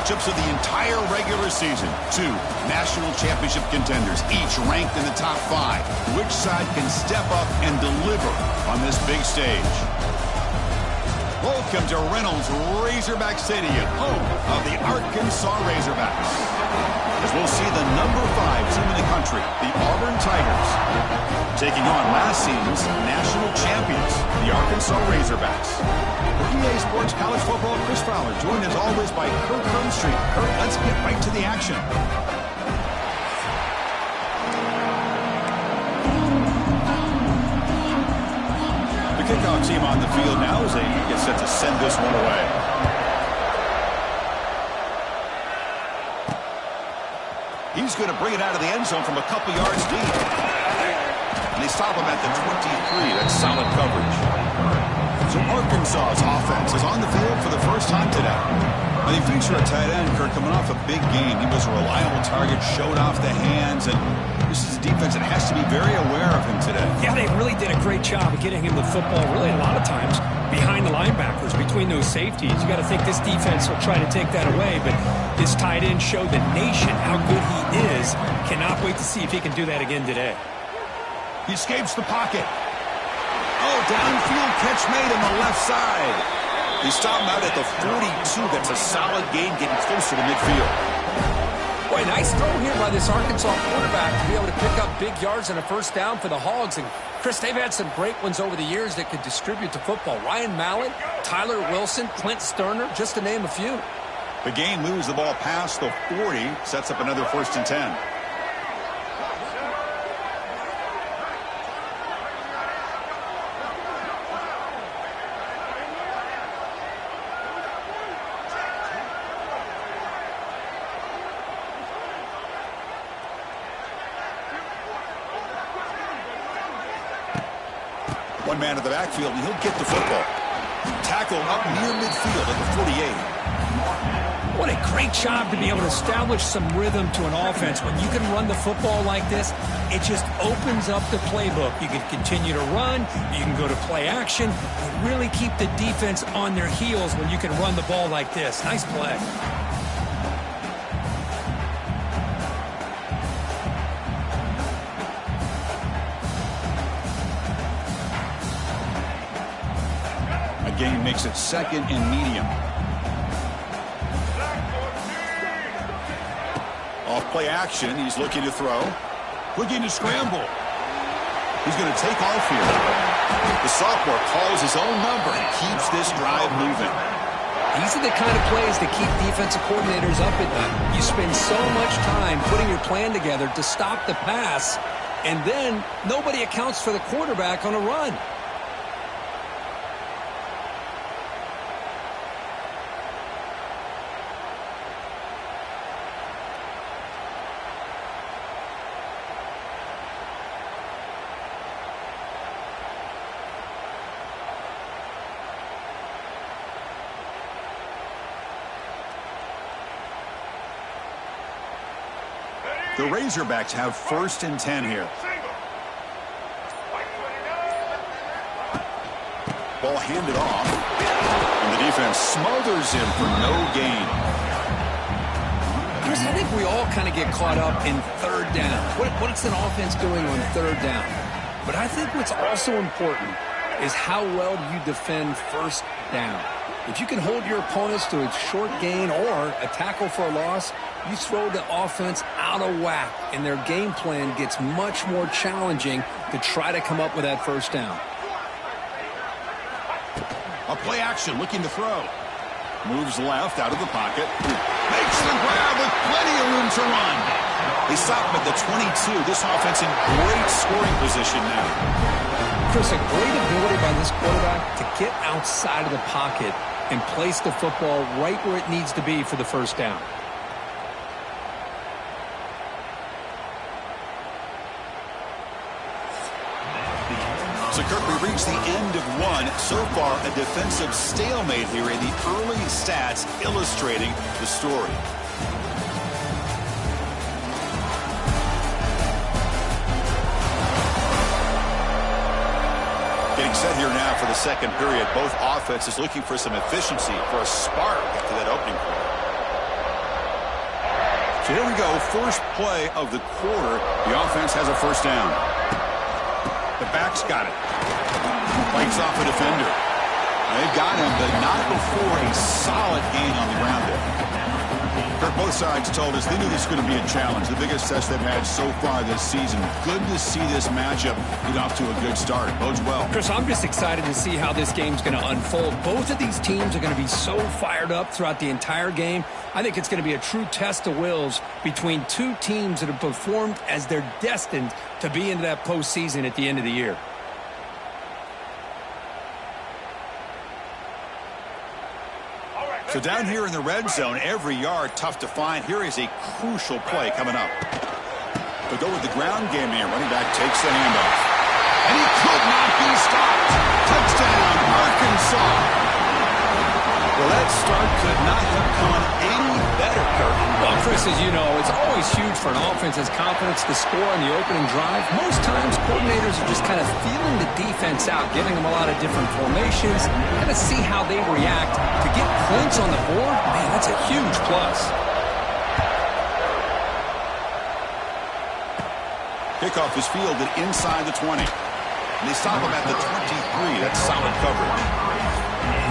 matchups of the entire regular season. 2 national championship contenders, each ranked in the top 5. Which side can step up and deliver on this big stage? Welcome to Reynolds Razorback Stadium, home of the Arkansas Razorbacks. As we'll see the number 5 team in the country, the Auburn Tigers, taking on last season's national champions, the Arkansas Razorbacks. For EA Sports College Football, Chris Fowler, joined as always by Kurt Grunstreet. Kurt, let's get right to the action. The kickoff team on the field now as they get set to send this one away. He's going to bring it out of the end zone from a couple yards deep. And they stop him at the 23. That's solid coverage. So Arkansas's offense is on the field for the first time today. When they feature a tight end, Kurt, coming off a big game. He was a reliable target, showed off the hands, and this is a defense that has to be very aware of him today. Yeah, they really did a great job of getting him the football, really a lot of times behind the linebackers, between those safeties. You got to think this defense will try to take that away, but this tight end showed the nation how good he is. Cannot wait to see if he can do that again today. He escapes the pocket. Oh, downfield catch made on the left side. He stopped him out at the 42. That's a solid gain, getting closer to midfield. Boy, nice throw here by this Arkansas quarterback to be able to pick up big yards and a first down for the Hogs. And, Chris, they've had some great ones over the years that could distribute the football. Ryan Mallett, Tyler Wilson, Clint Sterner, just to name a few. The game moves the ball past the 40, sets up another 1st and 10. One man in the backfield, and he'll get the football. Tackle up near midfield at the 48. What a great job to be able to establish some rhythm to an offense. When you can run the football like this, it just opens up the playbook. You can continue to run, you can go to play action, and really keep the defense on their heels when you can run the ball like this. Nice play. Game makes it 2nd and medium. Off play action, he's looking to throw. Looking to scramble. He's going to take off here. The sophomore calls his own number and keeps this drive moving. These are the kind of plays that keep defensive coordinators up at night. You spend so much time putting your plan together to stop the pass, and then nobody accounts for the quarterback on a run. The Razorbacks have 1st and 10 here. Ball handed off. And the defense smothers him for no gain. Chris, I think we all kind of get caught up in 3rd down. What's an offense doing on 3rd down? But I think what's also important is how well you defend 1st down. If you can hold your opponents to a short gain or a tackle for a loss, you throw the offense out of whack, and their game plan gets much more challenging to try to come up with that 1st down. A play action, looking to throw. Moves left out of the pocket. Makes the grab with plenty of room to run. They stop him at the 22. This offense in great scoring position now. Chris, a great ability by this quarterback to get outside of the pocket and place the football right where it needs to be for the 1st down. So, Kirk, we reached the end of one. So far, a defensive stalemate here in the early stats illustrating the story. Getting set here now for the 2nd period. Both offenses looking for some efficiency, for a spark after that opening quarter. So here we go, first play of the quarter. The offense has a first down. The back's got it. Fights off a defender. They've got him, but not before a solid gain on the ground there. Kirk, both sides told us they knew this was going to be a challenge. The biggest test they've had so far this season. Good to see this matchup get off to a good start. It bodes well. Chris, I'm just excited to see how this game's going to unfold. Both of these teams are going to be so fired up throughout the entire game. I think it's going to be a true test of wills between two teams that have performed as they're destined to be into that postseason at the end of the year. So down here in the red zone, every yard tough to find. Here is a crucial play coming up. They'll go with the ground game here. Running back takes the handoff. And he could not be stopped. Touchdown, Arkansas. Well, that start could not have come any better, Kirk. Well, Chris, as you know, it's always huge for an offense's confidence to score on the opening drive. Most times, coordinators are just kind of feeling the defense out, giving them a lot of different formations, kind of see how they react. To get points on the board, man, that's a huge plus. Kickoff is fielded inside the 20. And they stop him at the 23. That's solid coverage.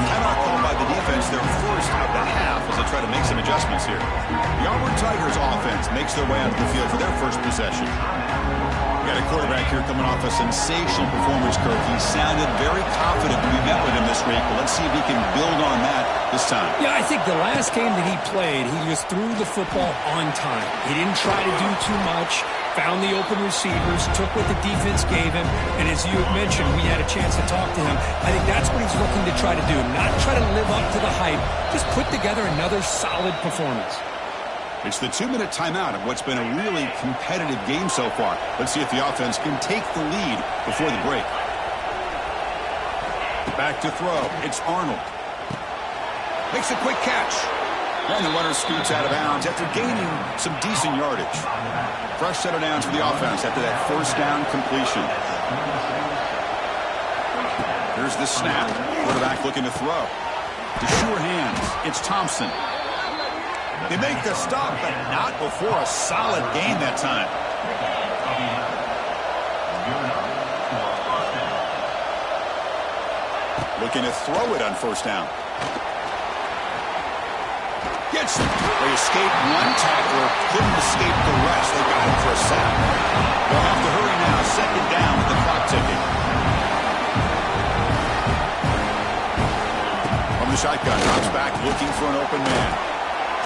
Timeout called by the defense. They're forced out the half as they try to make some adjustments here. The Auburn Tigers offense makes their way onto the field for their first possession. We got a quarterback here coming off a sensational performance, Kirk. He sounded very confident when we met with him this week, but let's see if he can build on that this time. Yeah, I think the last game that he played, he just threw the football on time. He didn't try to do too much. Found the open receivers, took what the defense gave him, and as you mentioned, we had a chance to talk to him. I think that's what he's looking to try to do, not try to live up to the hype, just put together another solid performance. It's the 2-minute timeout of what's been a really competitive game so far. Let's see if the offense can take the lead before the break. Back to throw. It's Arnold. Makes a quick catch. And the runner scoots out of bounds after gaining some decent yardage. Fresh set of downs for the offense after that first down completion. Here's the snap. Quarterback looking to throw. To sure hands. It's Thompson. They make the stop, but not before a solid gain that time. Looking to throw it on first down. Gets it. They escaped one tackler, couldn't escape the rest. They got him for a sack. They'll have to hurry now. Second down with the clock ticking. From the shotgun, drops back, looking for an open man.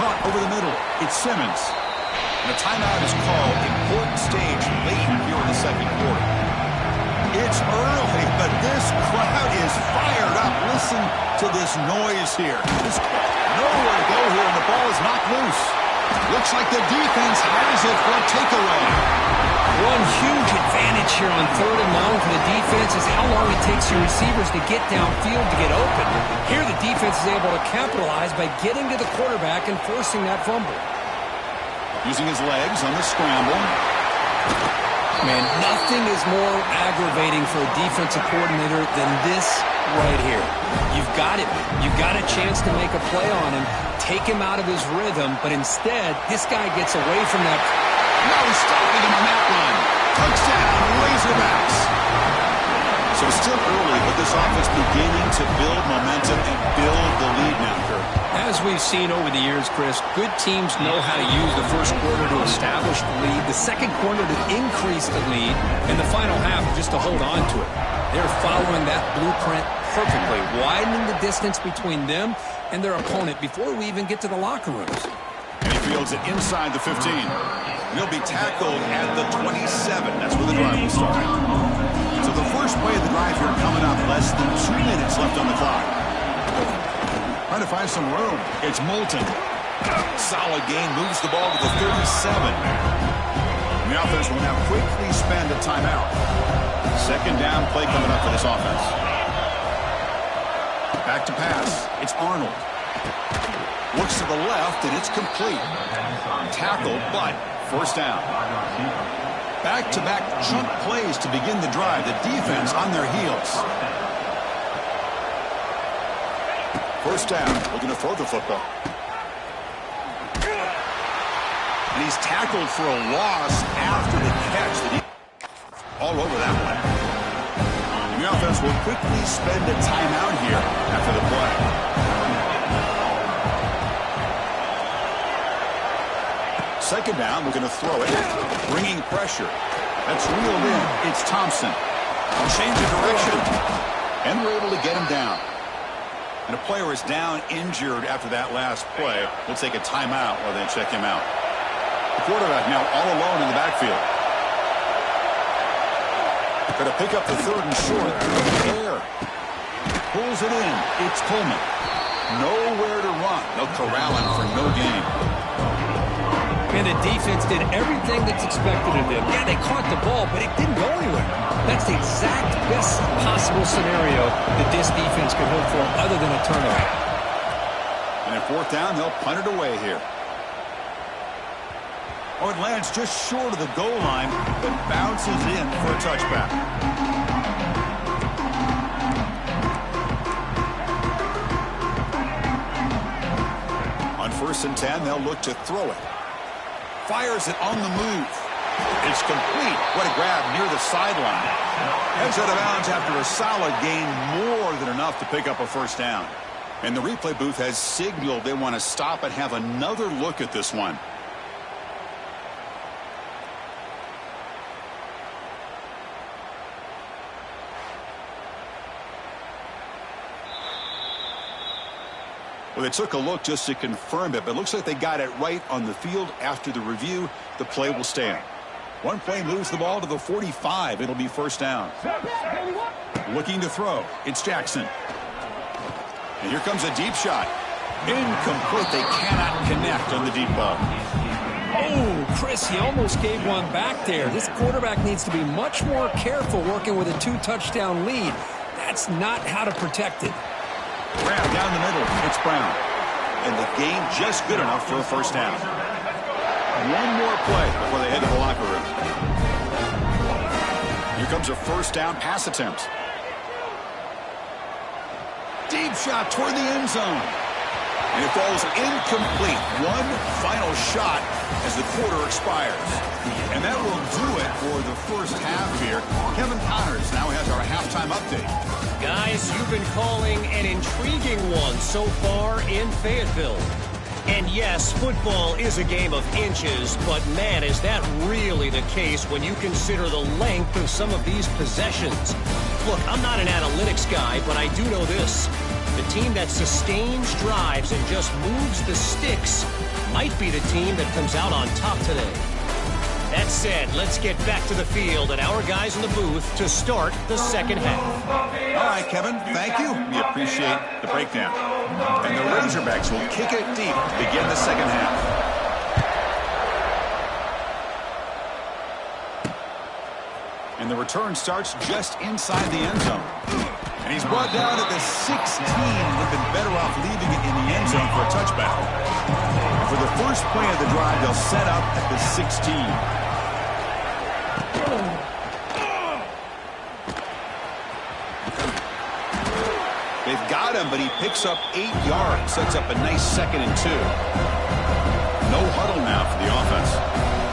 Caught over the middle. It's Simmons. And a timeout is called. Important stage late here in the second quarter. It's early, but this crowd is fired up. Listen to this noise here. There's nowhere to go here, and the ball is knocked loose. Looks like the defense has it for a takeaway. One huge advantage here on third and long for the defense is how long it takes your receivers to get downfield to get open. Here the defense is able to capitalize by getting to the quarterback and forcing that fumble. Using his legs on the scramble. Man, nothing is more aggravating for a defensive coordinator than this right here. You've got it. You've got a chance to make a play on him, take him out of his rhythm, but instead, this guy gets away from that. No stopping him on that run. Touchdown, Razorbacks. So it's still early, but this offense beginning to build momentum and build the lead now, Kirk. As we've seen over the years, Chris, good teams know how to use the first quarter to establish the lead, the second quarter to increase the lead, and the final half just to hold on to it. They're following that blueprint perfectly, widening the distance between them and their opponent before we even get to the locker rooms. And he fields it inside the 15. He'll be tackled at the 27. That's where the drive will start. So the first play of the drive here coming up, less than 2 minutes left on the clock. Trying to find some room. It's Moulton. Solid gain, moves the ball to the 37. And the offense will now quickly spend a timeout. Second down play coming up for this offense. Back to pass. It's Arnold. Looks to the left, and it's complete. Tackled, but first down. Back-to-back chunk plays to begin the drive. The defense on their heels. First down, looking to throw the football. And he's tackled for a loss after the catch. All over that one. And the offense will quickly spend a timeout here after the play. Second down, we're going to throw it. Bringing pressure. That's reeled in. It's Thompson. Change of direction. And we're able to get him down. And a player is down injured after that last play. We'll take a timeout while they check him out. The quarterback now all alone in the backfield. Going to pick up the third and short. Air. Pulls it in. It's Coleman. Nowhere to run. They'll corral him for no gain. And the defense did everything that's expected of them. Yeah, they caught the ball, but it didn't go anywhere. That's the exact best possible scenario that this defense could hope for other than a turnover. And at fourth down, they'll punt it away here. Oh, it lands just short of the goal line, but bounces in for a touchback. On 1st and 10, they'll look to throw it. Fires it on the move. It's complete. What a grab near the sideline. Heads out of bounds after a solid gain, more than enough to pick up a first down. And the replay booth has signaled they want to stop and have another look at this one. Well, they took a look just to confirm it, but it looks like they got it right on the field. After the review, the play will stand. One play moves the ball to the 45. It'll be first down. Looking to throw. It's Jackson. And here comes a deep shot. Incomplete. They cannot connect on the deep ball. Oh, Chris, he almost gave one back there. This quarterback needs to be much more careful working with a 2-touchdown lead. That's not how to protect it. Grab down the middle. It's Brown. And the gain just good enough for a first down. One more play before they head to the locker room. Here comes a first down pass attempt. Deep shot toward the end zone. And it falls incomplete. One final shot as the quarter expires. And that will do it for the first half here. Kevin Connors now has our halftime update. Guys, you've been calling an intriguing one so far in Fayetteville. And yes, football is a game of inches, but man, is that really the case when you consider the length of some of these possessions. Look, I'm not an analytics guy, but I do know this. The team that sustains drives and just moves the sticks might be the team that comes out on top today. That said, let's get back to the field and our guys in the booth to start the second half. All right, Kevin, thank you. We appreciate the breakdown. And the Razorbacks will kick it deep to begin the second half. And the return starts just inside the end zone. And he's brought down at the 16. They've been better off leaving it in the end zone for a touchback. And for the first play of the drive, they'll set up at the 16. They've got him, but he picks up 8 yards. Sets up a nice 2nd and 2. No huddle now for the offense.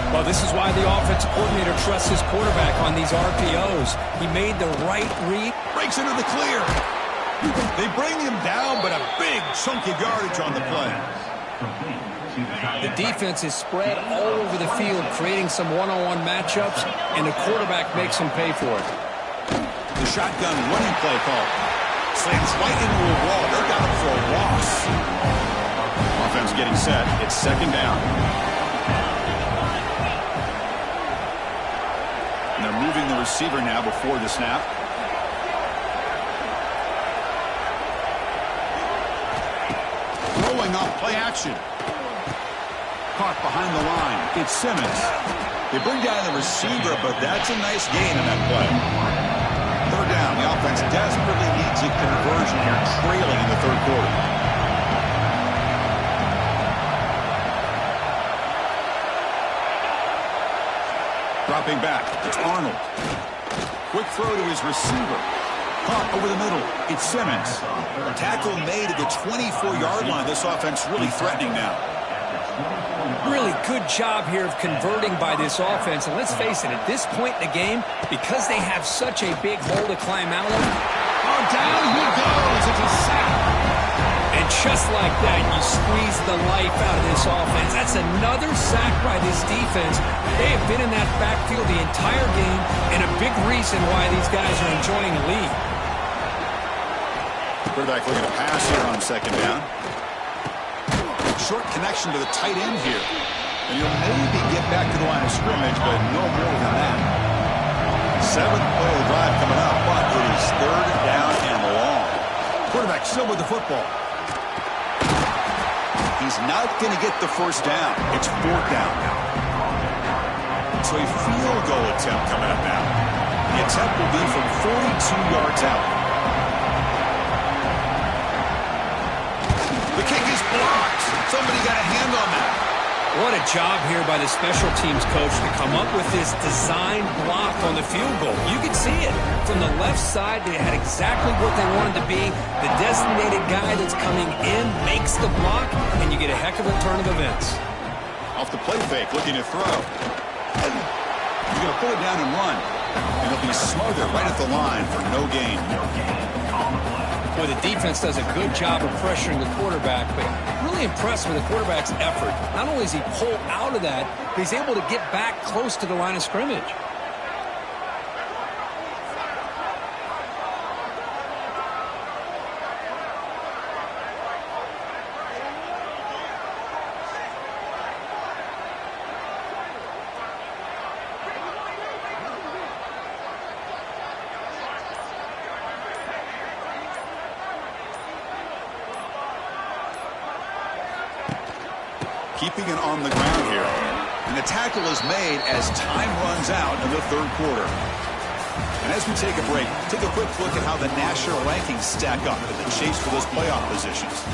Well, this is why the offensive coordinator trusts his quarterback on these RPOs. He made the right read. Breaks into the clear. They bring him down, but a big chunk of yardage on the play. The defense is spread all over the field, creating some one-on-one matchups, and the quarterback makes them pay for it. The shotgun running play call. Slams right into a wall. They got him for a loss. Offense getting set. It's second down. And they're moving the receiver now before the snap. Throwing off play action. Caught behind the line. It's Simmons. They bring down the receiver, but that's a nice gain in that play. Third down. The offense desperately needs a conversion here, trailing in the third quarter. Dropping back. It's Arnold. Quick throw to his receiver. Caught over the middle. It's Simmons. Tackle made at the 24-yard line. This offense really threatening now. really good job here of converting by this offense. And let's face it, at this point in the game, because they have such a big hole to climb out of, oh, down he goes. It's a sack. and just like that, you squeeze the life out of this offense. That's another sack by this defense. They have been in that backfield the entire game, and a big reason why these guys are enjoying the lead. Quarterback looking to pass here on second down. Short connection to the tight end here. And he'll maybe get back to the line of scrimmage, but no more than that. Seventh play of the drive coming up, but it is third down and long. Quarterback still with the football. He's not going to get the first down. It's fourth down now. So a field goal attempt coming up now. The attempt will be from 42 yards out. The kick is blocked. Somebody got a hand on that. What a job here by the special teams coach to come up with this design block on the field goal. You can see it. From the left side, they had exactly what they wanted to be. The designated guy that's coming in makes the block, and you get a heck of a turn of events. Off the play fake, looking to throw. He's going to pull it down and run. And he'll be smothered right at the line for no gain. Boy, the defense does a good job of pressuring the quarterback, but really impressed with the quarterback's effort. Not only does he pull out of that, but he's able to get back close to the line of scrimmage. Keeping it on the ground here. And the tackle is made as time runs out in the third quarter. And as we take a break, take a quick look at how the national rankings stack up in the chase for those playoff positions.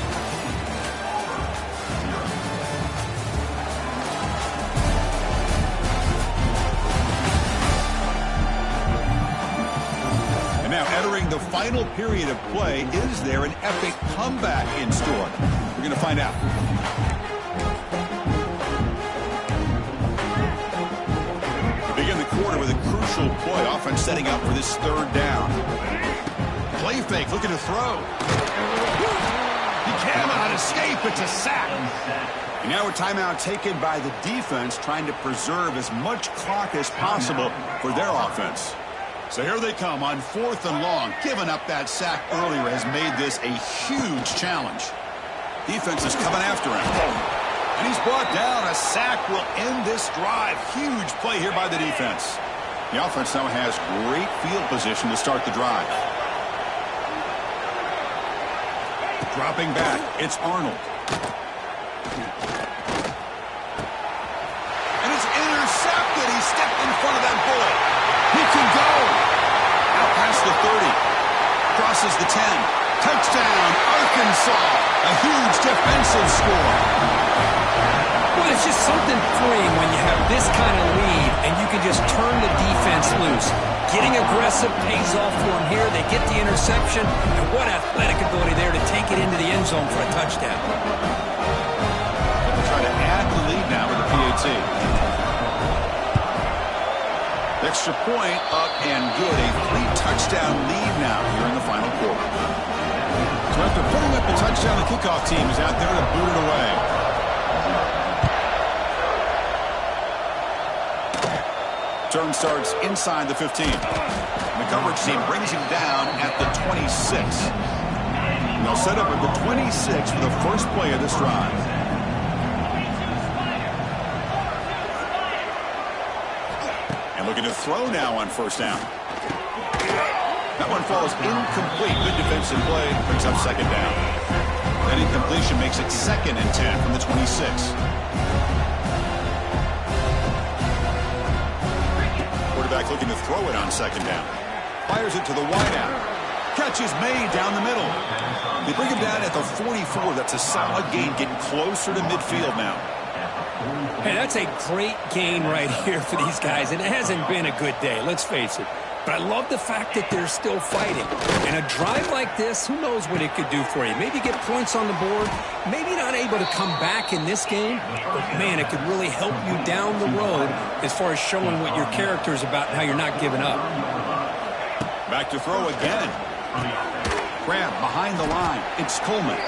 And now entering the final period of play, is there an epic comeback in store? We're going to find out. Begin the quarter with a crucial play. Offense setting up for this third down. Play fake, looking to throw. He cannot escape. It's a sack. And now a timeout taken by the defense, trying to preserve as much clock as possible for their offense. So here they come on fourth and long. Giving up that sack earlier has made this a huge challenge. Defense is coming after him. And he's brought down. A sack will end this drive. Huge play here by the defense. The offense now has great field position to start the drive. Dropping back, it's Arnold. And it's intercepted. He stepped in front of that bullet. He can go. Out past the 30. Crosses the 10. Touchdown, Arkansas. A huge defensive score. Well, it's just something freeing when you have this kind of lead and you can just turn the defense loose. Getting aggressive pays off for them here. They get the interception, and what athletic ability there to take it into the end zone for a touchdown. They'll try to add the lead now with the PAT. Extra point up and good. A 3-touchdown lead now here in the final quarter. So after putting up the touchdown, the kickoff team is out there to boot it away. Turn starts inside the 15. The coverage team brings him down at the 26. And they'll set up at the 26 for the first play of this drive. And looking to throw now on first down. That one falls incomplete. Good defensive play. Brings up second down. That incompletion makes it 2nd and 10 from the 26. Quarterback looking to throw it on second down. Fires it to the wideout. Catch is made down the middle. They bring him down at the 44. That's a solid gain, getting closer to midfield now. Hey, that's a great gain right here for these guys, and it hasn't been a good day. Let's face it. but I love the fact that they're still fighting. And a drive like this, who knows what it could do for you. Maybe get points on the board, maybe not able to come back in this game, but man, it could really help you down the road as far as showing what your character is about and how you're not giving up. Back to throw again. Grab behind the line. It's Coleman.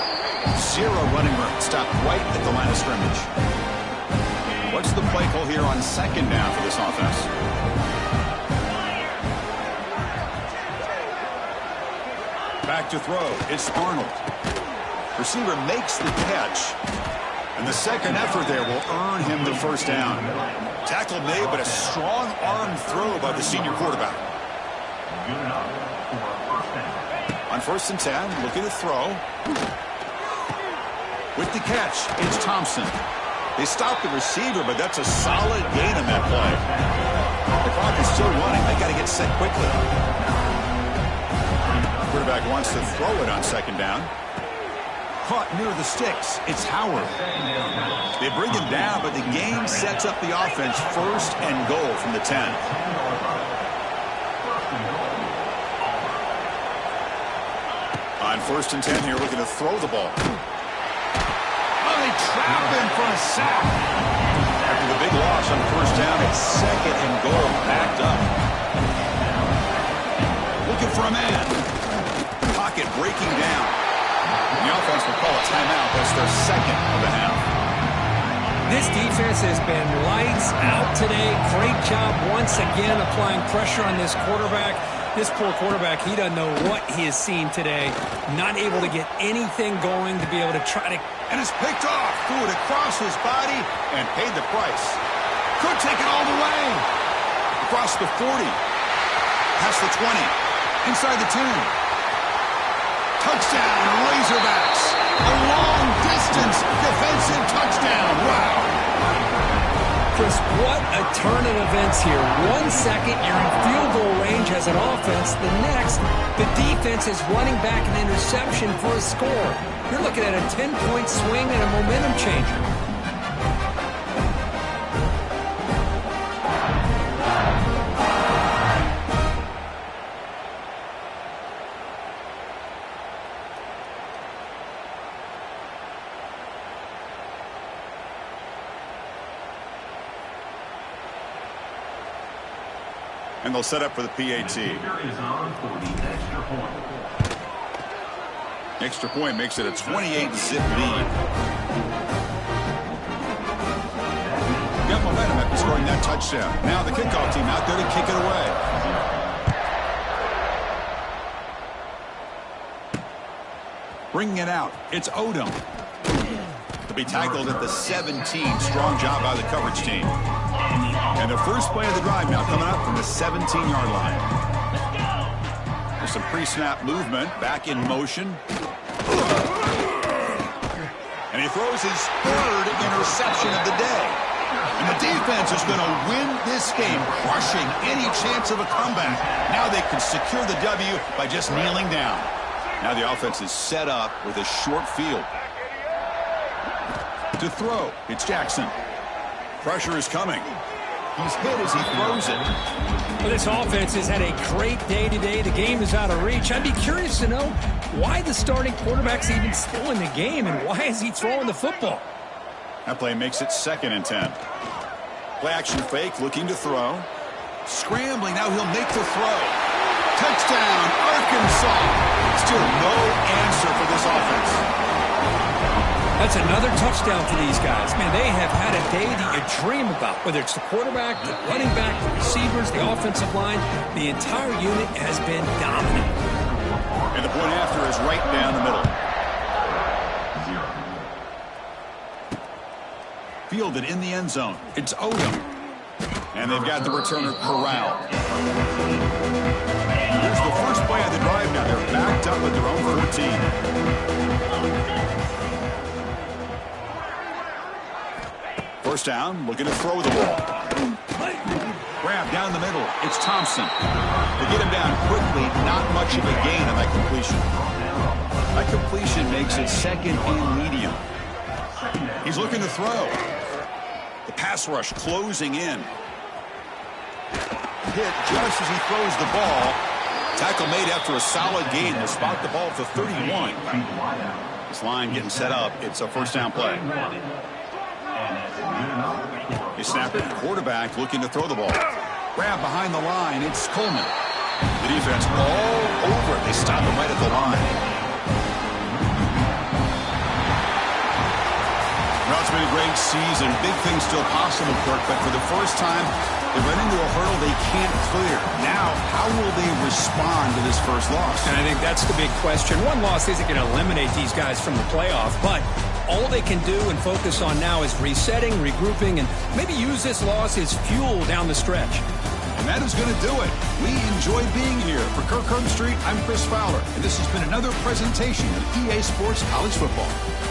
0 running room. Stopped right at the line of scrimmage. What's the play call here on 2nd down for this offense? Back to throw. It's Arnold. Receiver makes the catch. And the second effort there will earn him the first down. Tackle made, but a strong arm throw by the senior quarterback. On 1st and 10, looking to throw. With the catch, it's Thompson. They stopped the receiver, but that's a solid gain on that play. The clock is still running. They got to get set quickly. Quarterback wants to throw it on 2nd down. Caught near the sticks. It's Howard. They bring him down, but the game sets up the offense 1st and goal from the 10. On 1st and 10 here, looking to throw the ball. Oh, they trap him for a sack. After the big loss on 1st down, it's 2nd and goal, backed up. Looking for a man. Pocket breaking down. And the offense will call a timeout. That's their 2nd of the half. This defense has been lights out today. Great job once again applying pressure on this quarterback. This poor quarterback, he doesn't know what he has seen today. Not able to get anything going to be able to try to... And it's picked off. Threw it across his body and paid the price. Could take it all the way. Across the 40. Past the 20. Inside the 10. Touchdown, Razorbacks. A long-distance defensive touchdown. Wow. Chris, what a turn of events here. 1 second, you're in field goal range as an offense. The next, the defense is running back an interception for a score. You're looking at a 10-point swing and a momentum changer. And they'll set up for the PAT. Extra point makes it a 28-zip lead. Got momentum after scoring that touchdown. Now the kickoff team out there to kick it away. Bringing it out, it's Odom. To be tackled at the 17. Strong job by the coverage team. And the first play of the drive now coming up from the 17-yard line. There's some pre-snap movement. Back in motion. And he throws his 3rd interception of the day. And the defense is going to win this game, crushing any chance of a comeback. Now they can secure the W by just kneeling down. Now the offense is set up with a short field. To throw, it's Jackson. Pressure is coming. He's hit as he throws it. Well, this offense has had a great day today. The game is out of reach. I'd be curious to know why the starting quarterback's even still in the game and why is he throwing the football? That play makes it 2nd and 10. Play action fake, looking to throw. Scrambling, now he'll make the throw. Touchdown, Arkansas. Still no answer for this offense. That's another touchdown for these guys. Man, they have had a day that you dream about. Whether it's the quarterback, the running back, the receivers, the offensive line, the entire unit has been dominant. And the point after is right down the middle. Fielded in the end zone. It's Odom. And they've got the returner corralled. Here's the first play of the drive now. They're backed up at their own 14. First down, looking to throw the ball. Grab down the middle. It's Thompson. They get him down quickly. Not much of a gain on that completion. That completion makes it 2nd and medium. He's looking to throw. The pass rush closing in. hit just as he throws the ball. Tackle made after a solid gain to spot the ball at the 31. This line getting set up. It's a first down play. They snap it. Quarterback looking to throw the ball. Grab behind the line. It's Coleman. The defense all over it. They stop him right at the line. Well, it's been a great season. Big things still possible, Kirk, but for the first time, they run into a hurdle they can't clear. Now, how will they respond to this first loss? And I think that's the big question. One loss isn't going to eliminate these guys from the playoff, but all they can do and focus on now is resetting, regrouping, and maybe use this loss as fuel down the stretch. And that is going to do it. We enjoyed being here. For Kirk Herbstreit, I'm Chris Fowler, and this has been another presentation of EA Sports College Football.